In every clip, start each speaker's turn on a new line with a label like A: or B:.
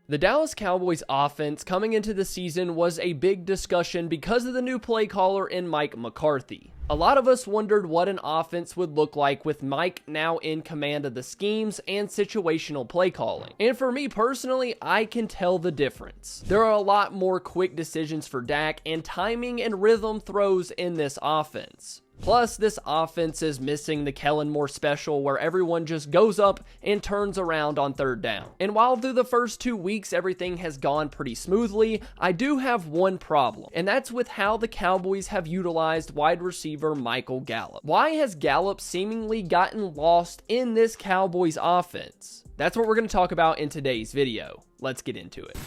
A: The Dallas Cowboys offense coming into the season was a big discussion because of the new play caller in Mike McCarthy. A lot of us wondered what an offense would look like with Mike now in command of the schemes and situational play calling. And for me personally, I can tell the difference. There are a lot more quick decisions for Dak and timing and rhythm throws in this offense. Plus, this offense is missing the Kellen Moore special where everyone just goes up and turns around on third down. And while through the first 2 weeks everything has gone pretty smoothly, I do have one problem, and that's with how the Cowboys have utilized wide receiver Michael Gallup. Why has Gallup seemingly gotten lost in this Cowboys offense? That's what we're going to talk about in today's video. Let's get into it.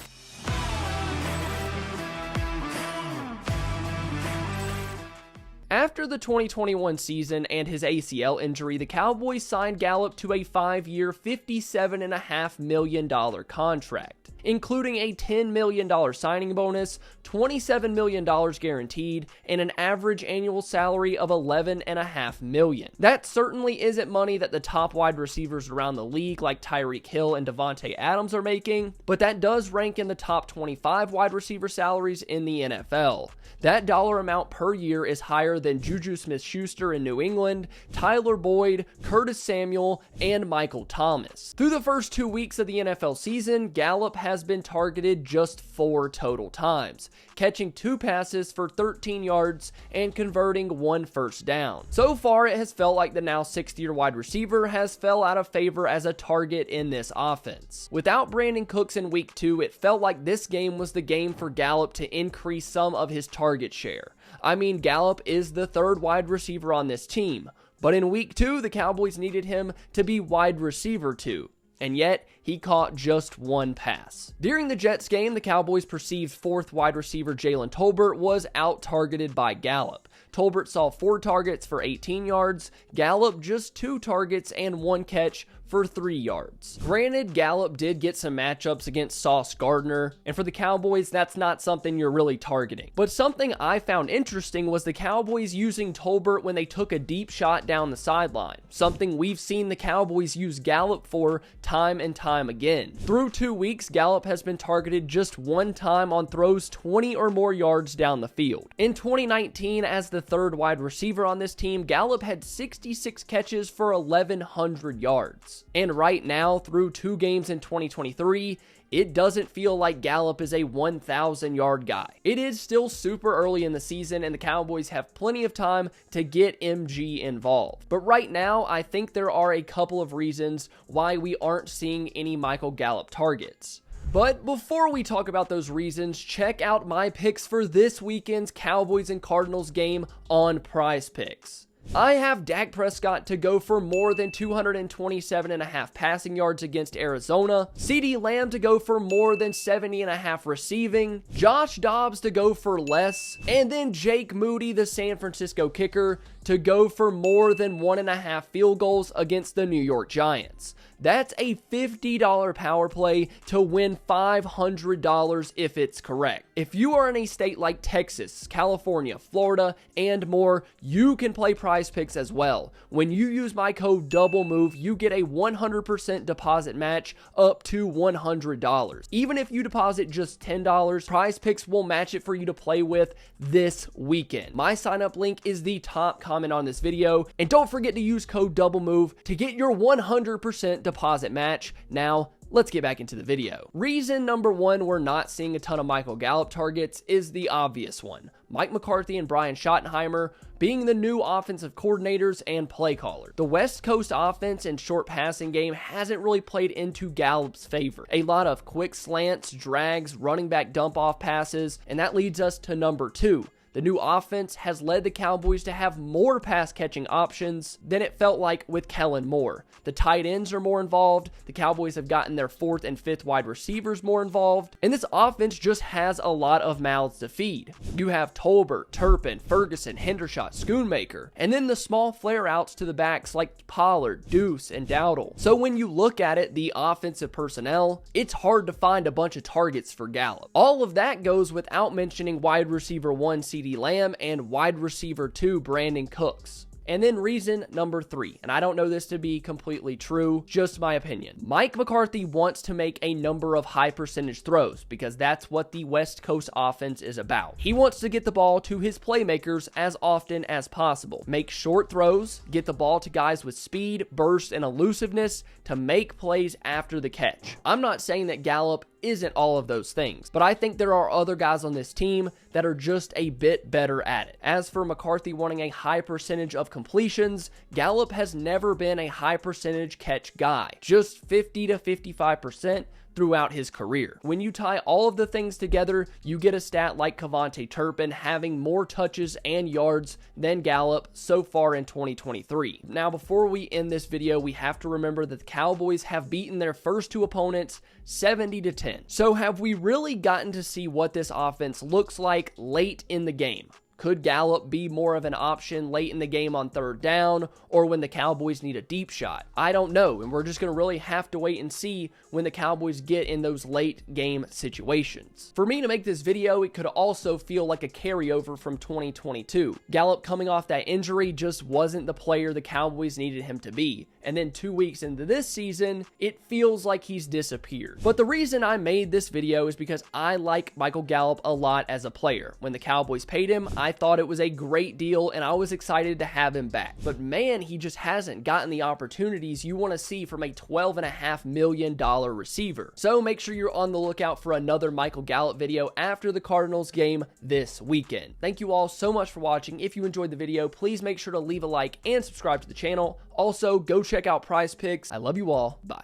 A: After the 2021 season and his ACL injury, the Cowboys signed Gallup to a 5-year, $57.5 million contract, including a $10 million signing bonus, $27 million guaranteed, and an average annual salary of $11.5 million. That certainly isn't money that the top wide receivers around the league like Tyreek Hill and Devontae Adams are making, but that does rank in the top 25 wide receiver salaries in the NFL. That dollar amount per year is higher than Juju Smith-Schuster in New England, Tyler Boyd, Curtis Samuel, and Michael Thomas. Through the first 2 weeks of the NFL season, Gallup has been targeted just 4 total times, catching 2 passes for 13 yards and converting 1 first down. So far, it has felt like the now 6th-year wide receiver has fell out of favor as a target in this offense. Without Brandon Cooks in week 2, it felt like this game was the game for Gallup to increase some of his target share. I mean, Gallup is the 3rd wide receiver on this team, but in week 2, the Cowboys needed him to be wide receiver 2. And yet, he caught just 1 pass. During the Jets game, the Cowboys' perceived 4th wide receiver Jalen Tolbert was out-targeted by Gallup. Tolbert saw 4 targets for 18 yards, Gallup just 2 targets and 1 catch for 3 yards. Granted, Gallup did get some matchups against Sauce Gardner, and for the Cowboys, that's not something you're really targeting. But something I found interesting was the Cowboys using Tolbert when they took a deep shot down the sideline, something we've seen the Cowboys use Gallup for time and time again. Through 2 weeks, Gallup has been targeted just 1 time on throws 20 or more yards down the field. In 2019, as the 3rd wide receiver on this team, Gallup had 66 catches for 1,100 yards. And right now, through 2 games in 2023, it doesn't feel like Gallup is a 1,000-yard guy. It is still super early in the season, and the Cowboys have plenty of time to get MG involved. But right now, I think there are a couple of reasons why we aren't seeing any Michael Gallup targets. But before we talk about those reasons, check out my picks for this weekend's Cowboys and Cardinals game on Prize Picks. I have Dak Prescott to go for more than 227.5 passing yards against Arizona, CeeDee Lamb to go for more than 70.5 receiving, Josh Dobbs to go for less, and then Jake Moody, the San Francisco kicker, to go for more than 1.5 field goals against the New York Giants. That's a $50 power play to win $500 if it's correct. If you are in a state like Texas, California, Florida, and more, you can play Prize Picks as well. When you use my code DOUBLEMOVE, you get a 100% deposit match up to $100. Even if you deposit just $10, Prize Picks will match it for you to play with this weekend. My sign up link is the top comment on this video, and don't forget to use code DOUBLEMOVE to get your 100% deposit match. Now, let's get back into the video. Reason number 1 we're not seeing a ton of Michael Gallup targets is the obvious one. Mike McCarthy and Brian Schottenheimer being the new offensive coordinators and play caller. The West Coast offense and short passing game hasn't really played into Gallup's favor. A lot of quick slants, drags, running back dump-off passes, and that leads us to number 2. The new offense has led the Cowboys to have more pass-catching options than it felt like with Kellen Moore. The tight ends are more involved, the Cowboys have gotten their 4th and 5th wide receivers more involved, and this offense just has a lot of mouths to feed. You have Tolbert, Turpin, Ferguson, Hendershot, Schoonmaker, and then the small flare-outs to the backs like Pollard, Deuce, and Dowdle. So when you look at it, the offensive personnel, it's hard to find a bunch of targets for Gallup. All of that goes without mentioning wide receiver 1 CeeDee Lamb and wide receiver 2 Brandon Cooks. And then reason number 3, and I don't know this to be completely true, just my opinion. Mike McCarthy wants to make a number of high percentage throws because that's what the West Coast offense is about. He wants to get the ball to his playmakers as often as possible. Make short throws, get the ball to guys with speed, burst, and elusiveness to make plays after the catch. I'm not saying that Gallup isn't all of those things, but I think there are other guys on this team that are just a bit better at it. As for McCarthy wanting a high percentage of completions, Gallup has never been a high percentage catch guy, just 50 to 55% throughout his career. When you tie all of the things together, you get a stat like Kevontae Turpin having more touches and yards than Gallup so far in 2023. Now, before we end this video, we have to remember that the Cowboys have beaten their first 2 opponents 70-10. So have we really gotten to see what this offense looks like late in the game? Could Gallup be more of an option late in the game on 3rd down or when the Cowboys need a deep shot? I don't know, and we're just going to really have to wait and see when the Cowboys get in those late game situations. For me to make this video, it could also feel like a carryover from 2022. Gallup coming off that injury just wasn't the player the Cowboys needed him to be. And then 2 weeks into this season, it feels like he's disappeared. But the reason I made this video is because I like Michael Gallup a lot as a player. When the Cowboys paid him, I thought it was a great deal and I was excited to have him back. But man, he just hasn't gotten the opportunities you want to see from a $12.5 million receiver. So make sure you're on the lookout for another Michael Gallup video after the Cardinals game this weekend. Thank you all so much for watching. If you enjoyed the video, please make sure to leave a like and subscribe to the channel. Also, go check out Prize Picks. I love you all. Bye.